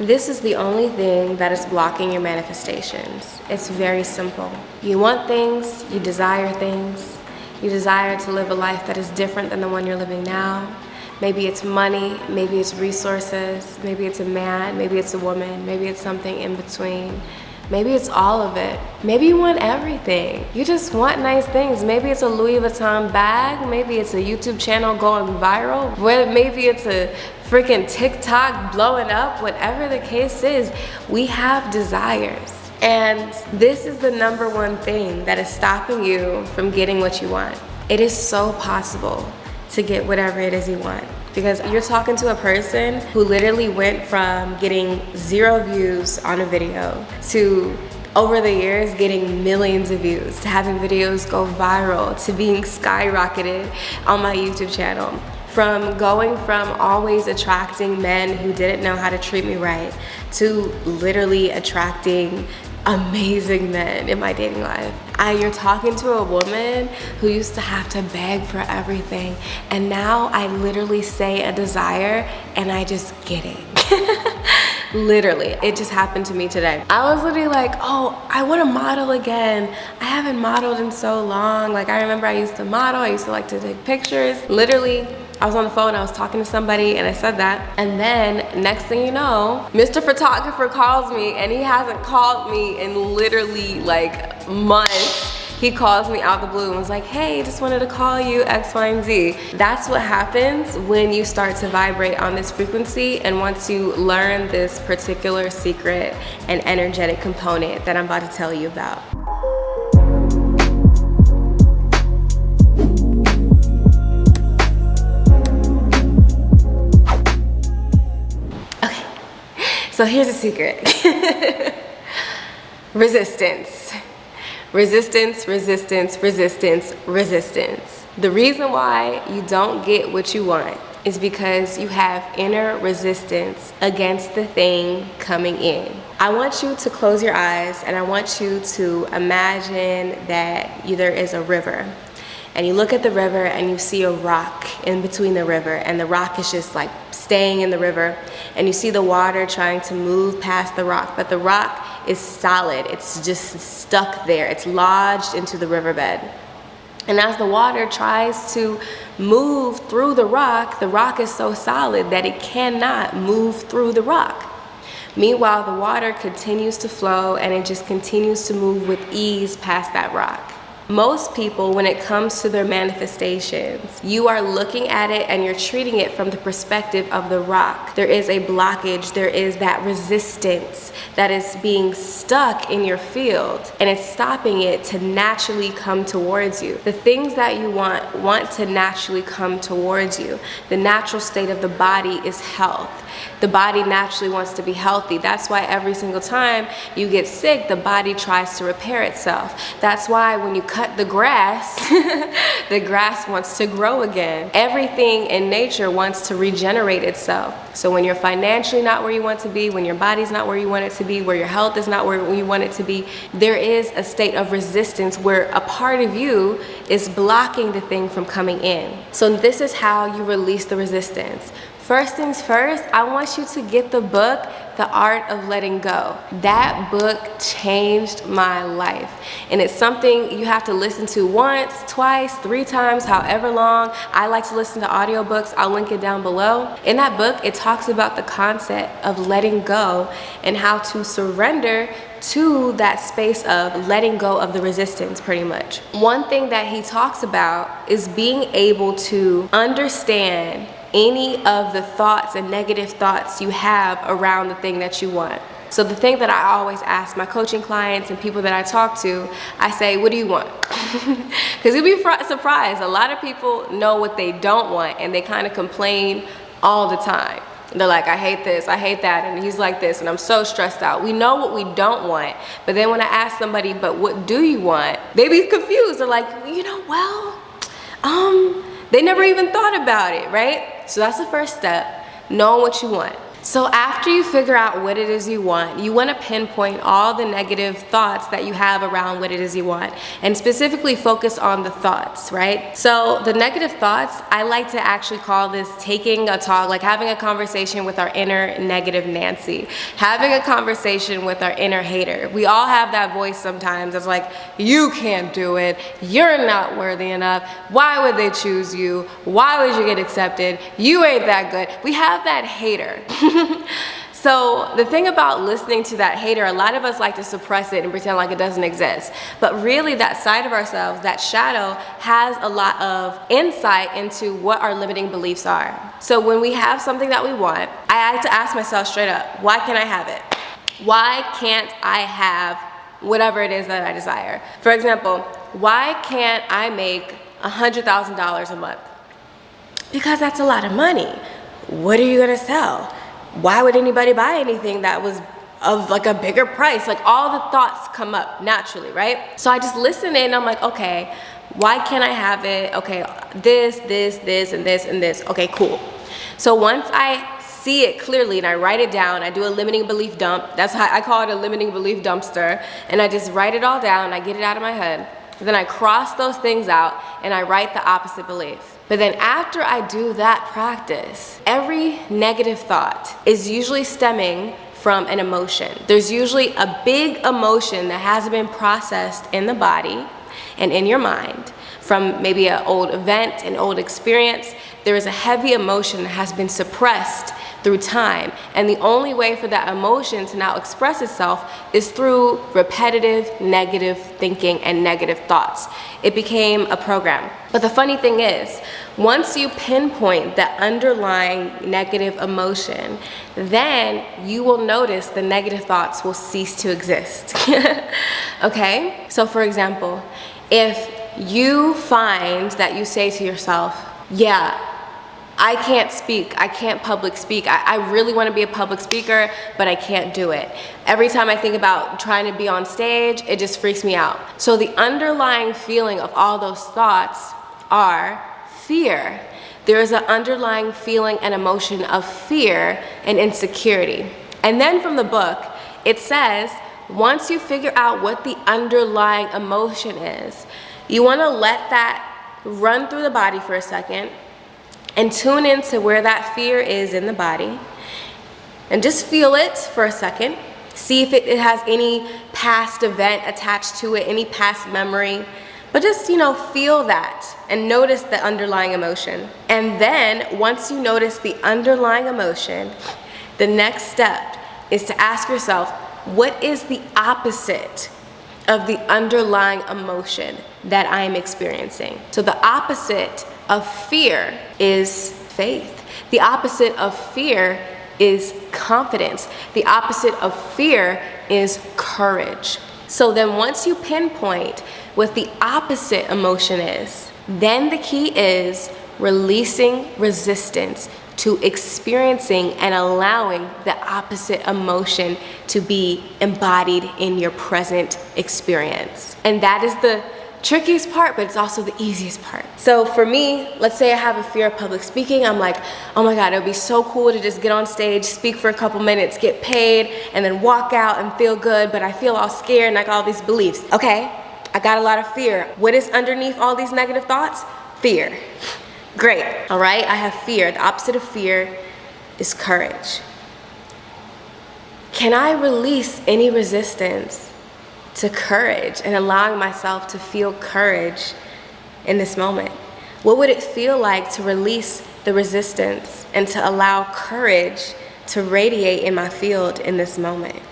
This is the only thing that is blocking your manifestations. It's very simple. You want things, you desire things, you desire to live a life that is different than the one you're living now. Maybe it's money, maybe it's resources, maybe it's a man, maybe it's a woman, maybe it's something in between. Maybe it's all of it. Maybe you want everything. You just want nice things. Maybe it's a Louis Vuitton bag. Maybe it's a YouTube channel going viral. Maybe it's a freaking TikTok blowing up. Whatever the case is, we have desires. And this is the number one thing that is stopping you from getting what you want. It is so possible to get whatever it is you want. Because you're talking to a person who literally went from getting 0 views on a video to over the years getting millions of views, to having videos go viral, to being skyrocketed on my YouTube channel. From going from always attracting men who didn't know how to treat me right to literally attracting amazing men in my dating life. You're talking to a woman who used to have to beg for everything, and now I literally say a desire and I just get it. Literally, it just happened to me today. I was literally like, oh, I want to model again. I haven't modeled in so long. Like, I remember I used to model, I used to like to take pictures. Literally, I was on the phone, I was talking to somebody and I said that. And then next thing you know, Mr. Photographer calls me, and he hasn't called me in literally like months. He calls me out the blue and was like, hey, just wanted to call you X, Y, and Z. That's what happens when you start to vibrate on this frequency, and once you learn this particular secret and energetic component that I'm about to tell you about. So here's a secret. Resistance. Resistance, resistance, resistance, resistance. The reason why you don't get what you want is because you have inner resistance against the thing coming in. I want you to close your eyes, and I want you to imagine that there is a river. And you look at the river and you see a rock in between the river, and the rock is just like staying in the river, and you see the water trying to move past the rock, but the rock is solid. It's just stuck there. It's lodged into the riverbed. And as the water tries to move through the rock is so solid that it cannot move through the rock. Meanwhile, the water continues to flow, and it just continues to move with ease past that rock. Most people, when it comes to their manifestations, you are looking at it and you're treating it from the perspective of the rock. There is a blockage, there is that resistance that is being stuck in your field, and it's stopping it to naturally come towards you. The things that you want to naturally come towards you. The natural state of the body is health. The body naturally wants to be healthy. That's why every single time you get sick, the body tries to repair itself. That's why when you cut the grass, the grass wants to grow again. Everything in nature wants to regenerate itself. So when you're financially not where you want to be, when your body's not where you want it to be, where your health is not where you want it to be, there is a state of resistance where a part of you is blocking the thing from coming in. So this is how you release the resistance. First things first, I want you to get the book, The Art of Letting Go. That book changed my life. And it's something you have to listen to once, twice, 3 times, however long. I like to listen to audiobooks. I'll link it down below. In that book, it talks about the concept of letting go and how to surrender to that space of letting go of the resistance, pretty much. One thing that he talks about is being able to understand any of the thoughts and negative thoughts you have around the thing that you want. So the thing that I always ask my coaching clients and people that I talk to, I say, what do you want? Because you'd be surprised. A lot of people know what they don't want, and they kind of complain all the time. They're like, I hate this, I hate that, and he's like this, and I'm so stressed out. We know what we don't want, but then when I ask somebody, but what do you want? They be confused. They're like, they never even thought about it, right? So that's the first step, knowing what you want. So after you figure out what it is you want to pinpoint all the negative thoughts that you have around what it is you want, and specifically focus on the thoughts, right? So the negative thoughts, I like to actually call this taking a talk, like having a conversation with our inner negative Nancy, having a conversation with our inner hater. We all have that voice sometimes that's like, you can't do it, you're not worthy enough, why would they choose you, why would you get accepted, you ain't that good. We have that hater. So the thing about listening to that hater, a lot of us like to suppress it and pretend like it doesn't exist. But really that side of ourselves, that shadow, has a lot of insight into what our limiting beliefs are. So when we have something that we want, I like to ask myself straight up, why can't I have it? Why can't I have whatever it is that I desire? For example, why can't I make $100,000 a month? Because that's a lot of money. What are you gonna sell? Why would anybody buy anything that was of like a bigger price? Like all the thoughts come up naturally, right? So I just listen in, I'm like, okay, why can't I have it? Okay, this, and this, and this. Okay, cool. So once I see it clearly and I write it down, I do a limiting belief dump. That's how I call it, a limiting belief dumpster. And I just write it all down, I get it out of my head. Then I cross those things out and I write the opposite belief. But then after I do that practice, every negative thought is usually stemming from an emotion. There's usually a big emotion that hasn't been processed in the body and in your mind from maybe an old event, an old experience. There is a heavy emotion that has been suppressed through time. And the only way for that emotion to now express itself is through repetitive negative thinking and negative thoughts. It became a program. But the funny thing is, once you pinpoint the underlying negative emotion, then you will notice the negative thoughts will cease to exist. Okay? So for example, if you find that you say to yourself, yeah, I can't speak, I can't public speak. I really want to be a public speaker, but I can't do it. Every time I think about trying to be on stage, it just freaks me out. So the underlying feeling of all those thoughts are fear. There is an underlying feeling and emotion of fear and insecurity. And then from the book, it says, once you figure out what the underlying emotion is, you want to let that run through the body for a second and tune into where that fear is in the body and just feel it for a second. See if it has any past event attached to it, any past memory. But just, feel that and notice the underlying emotion. And then once you notice the underlying emotion, the next step is to ask yourself, what is the opposite of the underlying emotion that I am experiencing? So the opposite of fear is faith. The opposite of fear is confidence. The opposite of fear is courage. So then once you pinpoint what the opposite emotion is, then the key is releasing resistance to experiencing and allowing the opposite emotion to be embodied in your present experience. And that is the trickiest part, but it's also the easiest part. So for me, let's say I have a fear of public speaking. I'm like, oh my God, it would be so cool to just get on stage, speak for a couple minutes, get paid, and then walk out and feel good, but I feel all scared and I got all these beliefs. Okay, I got a lot of fear. What is underneath all these negative thoughts? Fear. Great, all right, I have fear. The opposite of fear is courage. Can I release any resistance to courage and allowing myself to feel courage in this moment? What would it feel like to release the resistance and to allow courage to radiate in my field in this moment?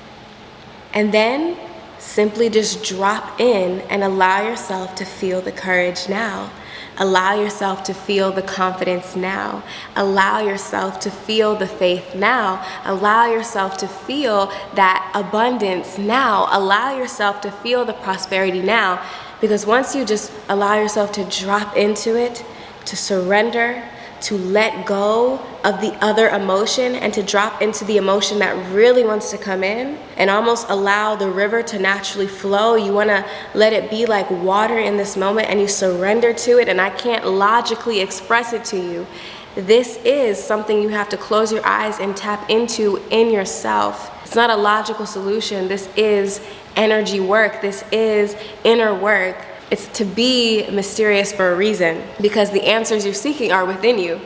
And then simply just drop in and allow yourself to feel the courage now. Allow yourself to feel the confidence now. Allow yourself to feel the faith now. Allow yourself to feel that abundance now. Allow yourself to feel the prosperity now. Because once you just allow yourself to drop into it, to surrender, to let go of the other emotion and to drop into the emotion that really wants to come in and almost allow the river to naturally flow. You want to let it be like water in this moment and you surrender to it, and I can't logically express it to you. This is something you have to close your eyes and tap into in yourself. It's not a logical solution. This is energy work. This is inner work. It's to be mysterious for a reason, because the answers you're seeking are within you.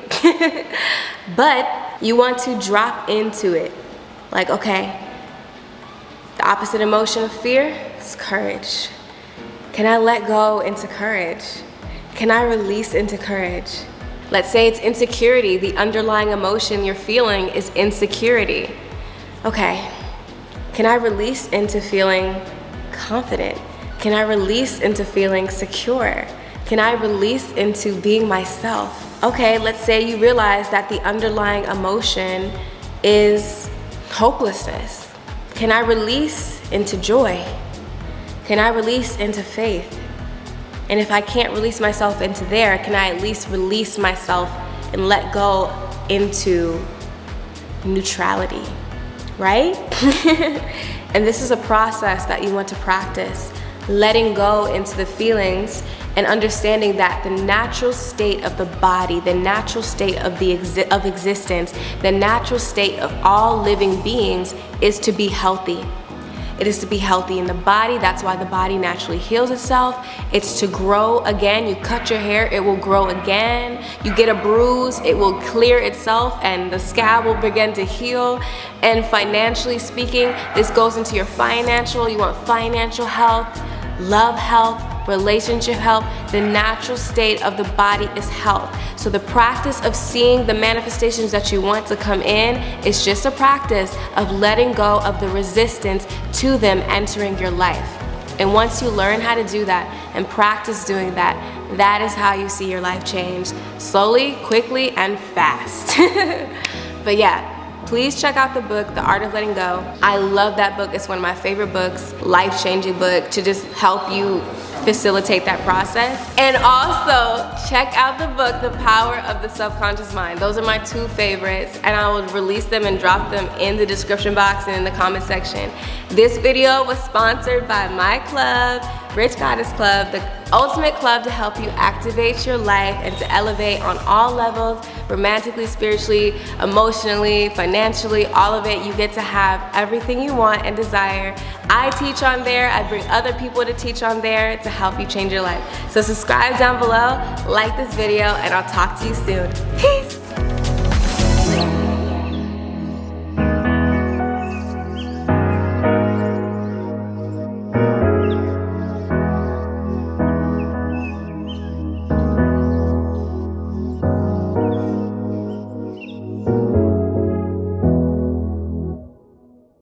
But you want to drop into it. Like, okay, the opposite emotion of fear is courage. Can I let go into courage? Can I release into courage? Let's say it's insecurity. The underlying emotion you're feeling is insecurity. Okay, can I release into feeling confident? Can I release into feeling secure? Can I release into being myself? Okay, let's say you realize that the underlying emotion is hopelessness. Can I release into joy? Can I release into faith? And if I can't release myself into there, can I at least release myself and let go into neutrality, right? And this is a process that you want to practice, letting go into the feelings and understanding that the natural state of the body, the natural state of existence, the natural state of all living beings is to be healthy. It is to be healthy in the body. That's why the body naturally heals itself. It's to grow again. You cut your hair, it will grow again. You get a bruise, it will clear itself and the scab will begin to heal. And financially speaking, this goes into your financial. You want financial health, love health, relationship health. The natural state of the body is health. So the practice of seeing the manifestations that you want to come in is just a practice of letting go of the resistance to them entering your life. And once you learn how to do that and practice doing that, that is how you see your life change. Slowly, quickly, and fast. But yeah, please check out the book, The Art of Letting Go. I love that book. It's one of my favorite books, life-changing book to just help you facilitate that process. And also check out the book, The Power of the Subconscious Mind. Those are my two favorites, and I will release them and drop them in the description box and in the comment section. This video was sponsored by my club, Rich Goddess Club, the ultimate club to help you activate your life and to elevate on all levels, romantically, spiritually, emotionally, financially, all of it. You get to have everything you want and desire. I teach on there. I bring other people to teach on there to help you change your life. So subscribe down below, like this video, and I'll talk to you soon. Peace.